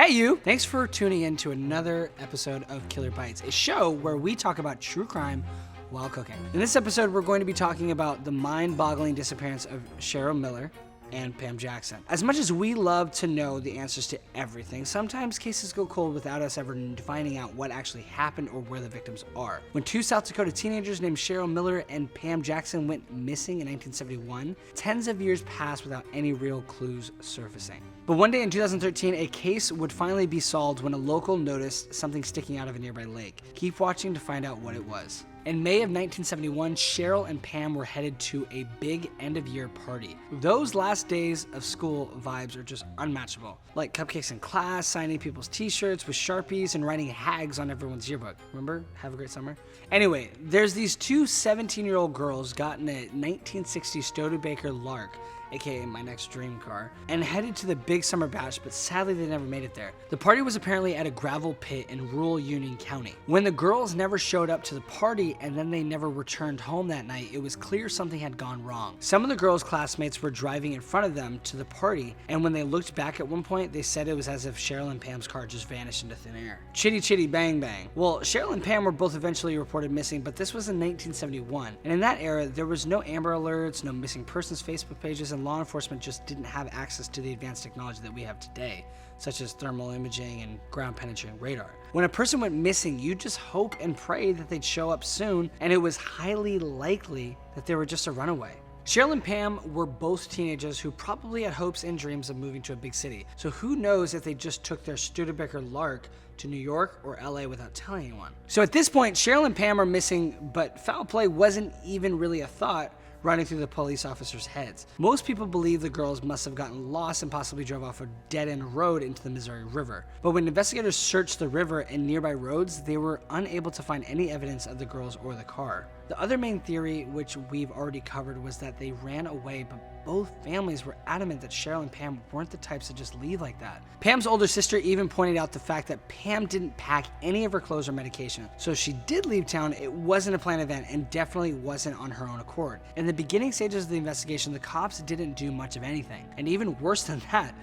Hey you! Thanks for tuning in to another episode of Killer Bites, a show where we talk about true crime while cooking. In this episode, we're going to be talking about the mind-boggling disappearance of Cheryl Miller and Pam Jackson. As much as we love to know the answers to everything, sometimes cases go cold without us ever finding out what actually happened or where the victims are. When two South Dakota teenagers named Cheryl Miller and Pam Jackson went missing in 1971, tens of years passed without any real clues surfacing. But one day in 2013, a case would finally be solved when a local noticed something sticking out of a nearby lake. Keep watching to find out what it was. In May of 1971, Cheryl and Pam were headed to a big end-of-year party. Those last days of school vibes are just unmatchable. Like cupcakes in class, signing people's t-shirts with Sharpies, and writing hags on everyone's yearbook. Remember? Have a great summer? Anyway, there's these two 17-year-old girls got in a 1960 Studebaker Lark, aka my next dream car, and headed to the big summer bash, but sadly they never made it there. The party was apparently at a gravel pit in rural Union County. When the girls never showed up to the party and then they never returned home that night, it was clear something had gone wrong. Some of the girls' classmates were driving in front of them to the party, and when they looked back at one point, they said it was as if Cheryl and Pam's car just vanished into thin air. Chitty chitty bang bang. Well, Cheryl and Pam were both eventually reported missing, but this was in 1971, and in that era, there was no Amber Alerts, no missing persons Facebook pages, and law enforcement just didn't have access to the advanced technology that we have today, such as thermal imaging and ground penetrating radar. When a person went missing, you just hope and pray that they'd show up soon, and it was highly likely that they were just a runaway. Cheryl and Pam were both teenagers who probably had hopes and dreams of moving to a big city, so who knows if they just took their Studebaker Lark to New York or LA without telling anyone. So at this point, Cheryl and Pam are missing, but foul play wasn't even really a thought running through the police officers' heads. Most people believe the girls must have gotten lost and possibly drove off a dead-end road into the Missouri River. But when investigators searched the river and nearby roads, they were unable to find any evidence of the girls or the car. The other main theory, which we've already covered, was that they ran away, but both families were adamant that Cheryl and Pam weren't the types to just leave like that. Pam's older sister even pointed out the fact that Pam didn't pack any of her clothes or medication. So if she did leave town, it wasn't a planned event and definitely wasn't on her own accord. In the beginning stages of the investigation, the cops didn't do much of anything. And even worse than that,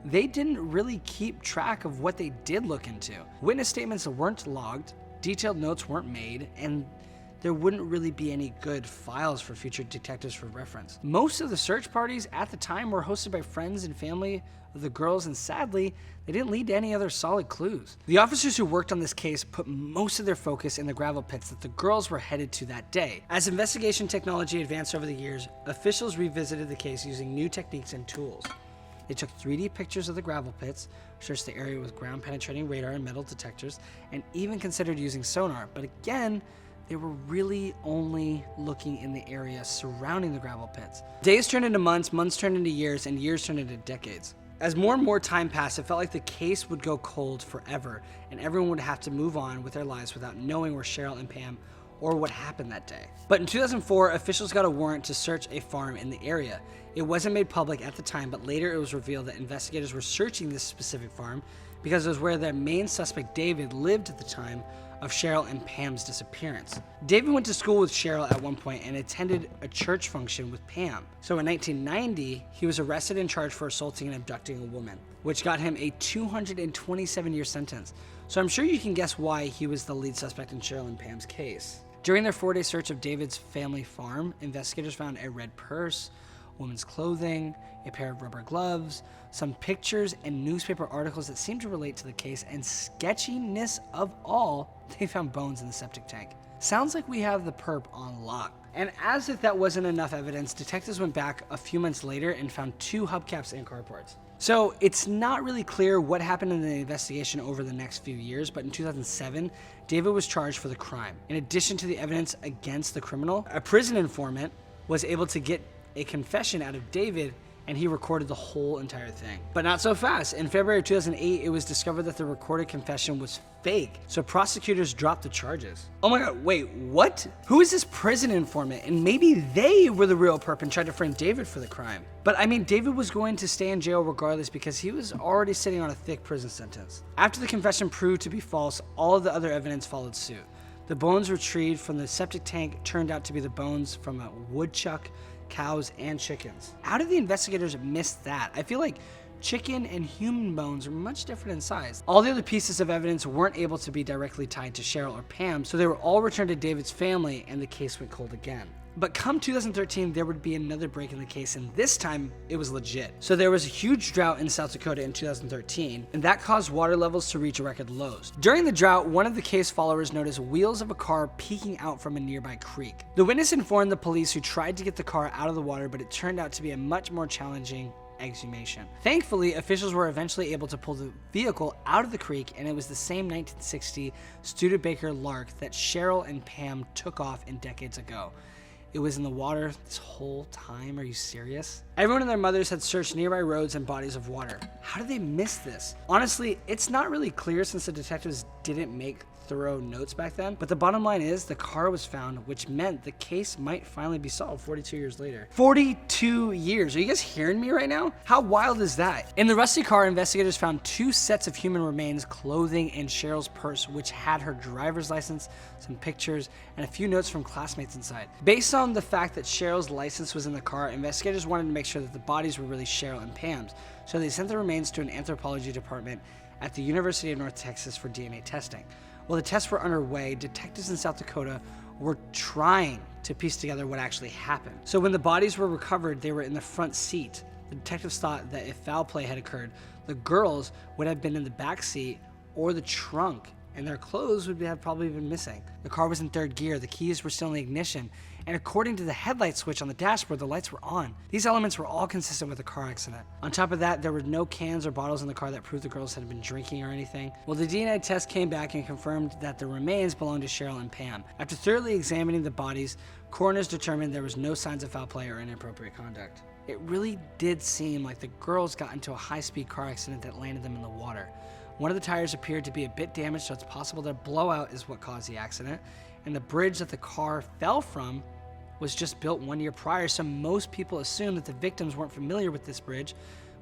they didn't really keep track of what they did look into. Witness statements weren't logged, detailed notes weren't made, and there wouldn't really be any good files for future detectives for reference. Most of the search parties at the time were hosted by friends and family of the girls, and sadly, they didn't lead to any other solid clues. The officers who worked on this case put most of their focus in the gravel pits that the girls were headed to that day. As investigation technology advanced over the years, officials revisited the case using new techniques and tools. They took 3D pictures of the gravel pits, searched the area with ground penetrating radar and metal detectors, and even considered using sonar, but again, they were really only looking in the area surrounding the gravel pits. Days turned into months, months turned into years, and years turned into decades. As more and more time passed, it felt like the case would go cold forever, and everyone would have to move on with their lives without knowing where Cheryl and Pam or what happened that day. But in 2004, officials got a warrant to search a farm in the area. It wasn't made public at the time, but later it was revealed that investigators were searching this specific farm because it was where their main suspect, David, lived at the time of Cheryl and Pam's disappearance. David went to school with Cheryl at one point and attended a church function with Pam. So in 1990, he was arrested and charged for assaulting and abducting a woman, which got him a 227-year sentence. So I'm sure you can guess why he was the lead suspect in Cheryl and Pam's case. During their 4-day search of David's family farm, investigators found a red purse, women's clothing, a pair of rubber gloves, some pictures and newspaper articles that seemed to relate to the case, and sketchiness of all, they found bones in the septic tank. Sounds like we have the perp on lock. And as if that wasn't enough evidence, detectives went back a few months later and found 2 hubcaps and car parts. So it's not really clear what happened in the investigation over the next few years, but in 2007, David was charged for the crime. In addition to the evidence against the criminal, a prison informant was able to get a confession out of David, and he recorded the whole entire thing. But not so fast. In February of 2008, it was discovered that the recorded confession was fake, so prosecutors dropped the charges. Oh my god, wait, what? Who is this prison informant? And maybe they were the real perp and tried to frame David for the crime. But I mean, David was going to stay in jail regardless because he was already sitting on a thick prison sentence. After the confession proved to be false, all of the other evidence followed suit. The bones retrieved from the septic tank turned out to be the bones from a woodchuck, cows, and chickens. How did the investigators miss that? I feel like chicken and human bones were much different in size. All the other pieces of evidence weren't able to be directly tied to Cheryl or Pam, so they were all returned to David's family and the case went cold again. But come 2013, there would be another break in the case, and this time it was legit. So there was a huge drought in South Dakota in 2013, and that caused water levels to reach record lows. During the drought, one of the case followers noticed wheels of a car peeking out from a nearby creek. The witness informed the police, who tried to get the car out of the water, but it turned out to be a much more challenging exhumation. Thankfully, officials were eventually able to pull the vehicle out of the creek, and it was the same 1960 Studebaker Lark that Cheryl and Pam took off in decades ago. It was in the water this whole time? Are you serious? Everyone and their mothers had searched nearby roads and bodies of water. How did they miss this? Honestly, it's not really clear since the detectives didn't make thorough notes back then, but the bottom line is the car was found, which meant the case might finally be solved 42 years later. 42 years. Are you guys hearing me right now? How wild is that? In the rusty car, investigators found 2 sets of human remains, clothing, and Cheryl's purse, which had her driver's license, some pictures, and a few notes from classmates inside. Based on the fact that Cheryl's license was in the car, investigators wanted to make sure that the bodies were really Cheryl and Pam's, so they sent the remains to an anthropology department at the University of North Texas for DNA testing. While the tests were underway, detectives in South Dakota were trying to piece together what actually happened. So when the bodies were recovered, they were in the front seat. The detectives thought that if foul play had occurred, the girls would have been in the back seat or the trunk, and their clothes would have probably been missing. The car was in third gear, the keys were still in the ignition, and according to the headlight switch on the dashboard, the lights were on. These elements were all consistent with the car accident. On top of that, there were no cans or bottles in the car that proved the girls had been drinking or anything. Well, the DNA test came back and confirmed that the remains belonged to Cheryl and Pam. After thoroughly examining the bodies, coroners determined there was no signs of foul play or inappropriate conduct. It really did seem like the girls got into a high-speed car accident that landed them in the water. One of the tires appeared to be a bit damaged, so it's possible that a blowout is what caused the accident, and the bridge that the car fell from was just built 1 year prior, so most people assume that the victims weren't familiar with this bridge,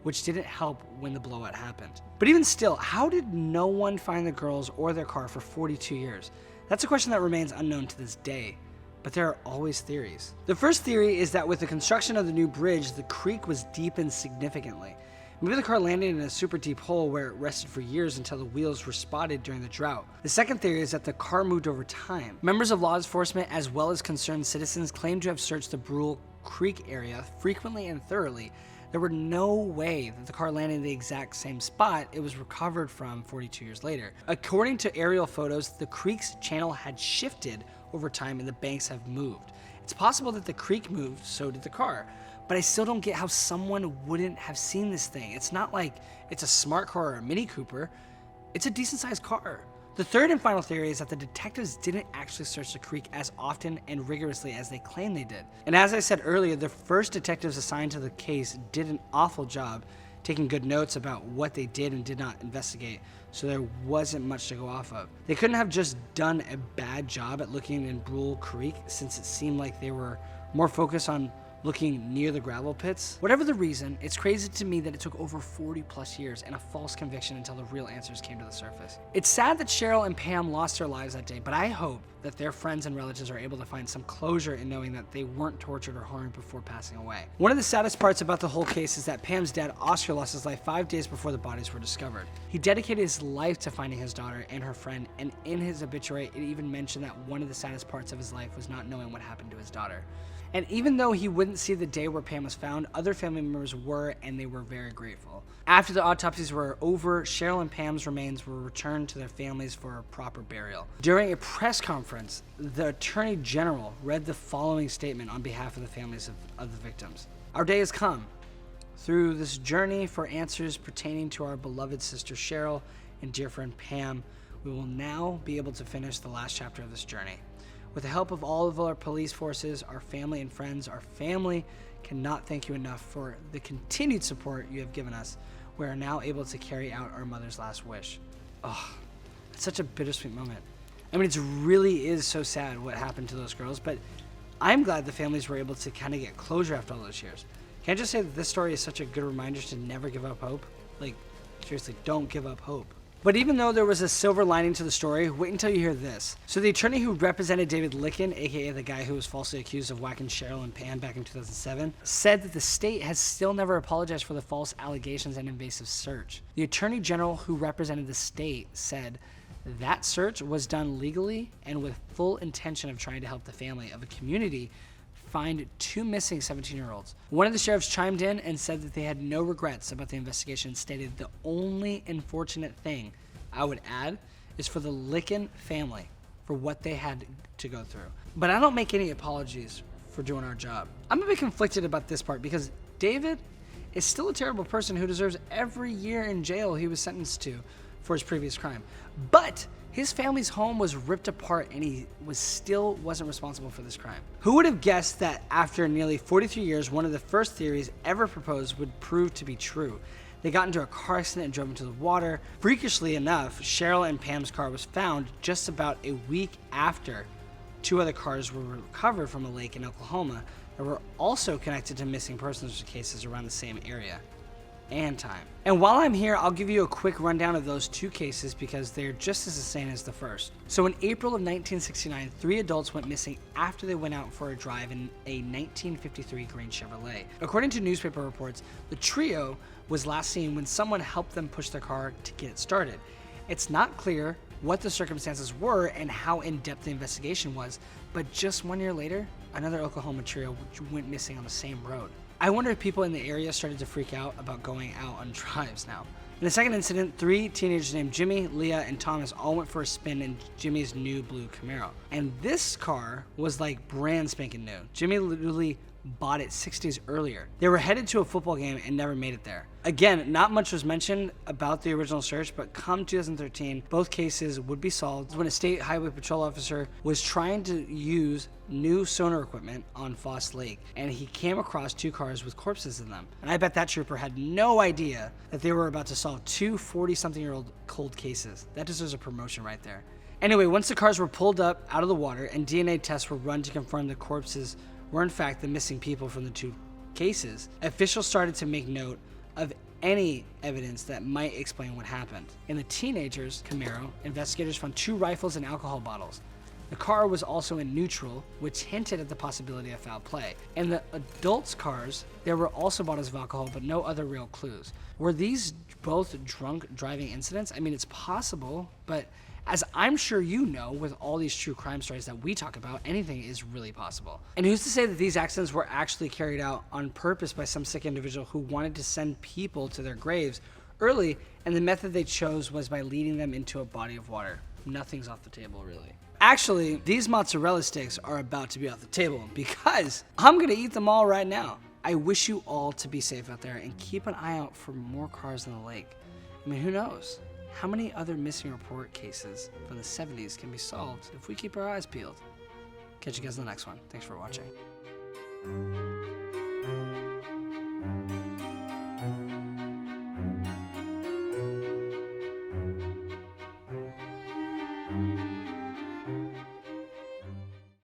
which didn't help when the blowout happened. But even still, how did no one find the girls or their car for 42 years? That's a question that remains unknown to this day, but there are always theories. The first theory is that with the construction of the new bridge, the creek was deepened significantly. Maybe the car landed in a super deep hole where it rested for years until the wheels were spotted during the drought. The second theory is that the car moved over time. Members of law enforcement as well as concerned citizens claim to have searched the Brule Creek area frequently and thoroughly. There were no way that the car landed in the exact same spot it was recovered from 42 years later. According to aerial photos, the creek's channel had shifted over time and the banks have moved. It's possible that the creek moved, so did the car. But I still don't get how someone wouldn't have seen this thing. It's not like it's a smart car or a Mini Cooper. It's a decent sized car. The third and final theory is that the detectives didn't actually search the creek as often and rigorously as they claimed they did. And as I said earlier, the first detectives assigned to the case did an awful job taking good notes about what they did and did not investigate, so there wasn't much to go off of. They couldn't have just done a bad job at looking in Brule Creek, since it seemed like they were more focused on looking near the gravel pits. Whatever the reason, it's crazy to me that it took over 40 plus years and a false conviction until the real answers came to the surface. It's sad that Cheryl and Pam lost their lives that day, but I hope that their friends and relatives are able to find some closure in knowing that they weren't tortured or harmed before passing away. One of the saddest parts about the whole case is that Pam's dad, Oscar, lost his life 5 days before the bodies were discovered. He dedicated his life to finding his daughter and her friend, and in his obituary, it even mentioned that one of the saddest parts of his life was not knowing what happened to his daughter. And even though he wouldn't see the day where Pam was found, other family members were, and they were very grateful. After the autopsies were over, Cheryl and Pam's remains were returned to their families for a proper burial. During a press conference, the Attorney General read the following statement on behalf of the families of the victims. Our day has come. Through this journey for answers pertaining to our beloved sister Cheryl and dear friend Pam, we will now be able to finish the last chapter of this journey. With the help of all of our police forces, our family and friends, our family cannot thank you enough for the continued support you have given us. We are now able to carry out our mother's last wish. Oh, it's such a bittersweet moment. I mean, it really is so sad what happened to those girls, but I'm glad the families were able to kind of get closure after all those years. Can I just say that this story is such a good reminder to never give up hope? Like, seriously, don't give up hope. But even though there was a silver lining to the story, wait until you hear this. So the attorney who represented David Licken, aka the guy who was falsely accused of whacking Cheryl and Pam back in 2007, said that the state has still never apologized for the false allegations and invasive search. The attorney general who represented the state said that search was done legally and with full intention of trying to help the family of a community find 2 missing 17-year-olds. One of the sheriffs chimed in and said that they had no regrets about the investigation and stated the only unfortunate thing, I would add, is for the Licken family for what they had to go through. But I don't make any apologies for doing our job. I'm a bit conflicted about this part because David is still a terrible person who deserves every year in jail he was sentenced to for his previous crime. But his family's home was ripped apart and he wasn't responsible for this crime. Who would have guessed that after nearly 43 years, one of the first theories ever proposed would prove to be true? They got into a car accident and drove into the water. Freakishly enough, Cheryl and Pam's car was found just about a week after 2 other cars were recovered from a lake in Oklahoma that were also connected to missing persons cases around the same area and time. And while I'm here, I'll give you a quick rundown of those 2 cases because they're just as insane as the first. So in April of 1969, 3 adults went missing after they went out for a drive in a 1953 green Chevrolet. According to newspaper reports, the trio was last seen when someone helped them push their car to get it started. It's not clear what the circumstances were and how in-depth the investigation was, but just 1 year later, another Oklahoma trio went missing on the same road. I wonder if people in the area started to freak out about going out on drives now. In the second incident, 3 teenagers named Jimmy, Leah, and Thomas all went for a spin in Jimmy's new blue Camaro. And this car was like brand spanking new. Jimmy literally bought it 6 days earlier. They were headed to a football game and never made it there. Again, not much was mentioned about the original search, but come 2013, both cases would be solved when a state highway patrol officer was trying to use new sonar equipment on Foss Lake, and he came across 2 cars with corpses in them. And I bet that trooper had no idea that they were about to solve 2 40-something-year-old cold cases. That deserves a promotion right there. Anyway, once the cars were pulled up out of the water and DNA tests were run to confirm the corpses were in fact the missing people from the 2 cases, officials started to make note of any evidence that might explain what happened. In the teenagers' Camaro, investigators found 2 rifles and alcohol bottles. The car was also in neutral, which hinted at the possibility of foul play. In the adults' cars, there were also bottles of alcohol, but no other real clues. Were these both drunk driving incidents? I mean, it's possible, but as I'm sure you know, with all these true crime stories that we talk about, anything is really possible. And who's to say that these accidents were actually carried out on purpose by some sick individual who wanted to send people to their graves early, and the method they chose was by leading them into a body of water? Nothing's off the table, really. Actually, these mozzarella sticks are about to be off the table because I'm gonna eat them all right now. I wish you all to be safe out there and keep an eye out for more cars in the lake. I mean, who knows? How many other missing report cases from the 70s can be solved if we keep our eyes peeled? Catch you guys in the next one. Thanks for watching.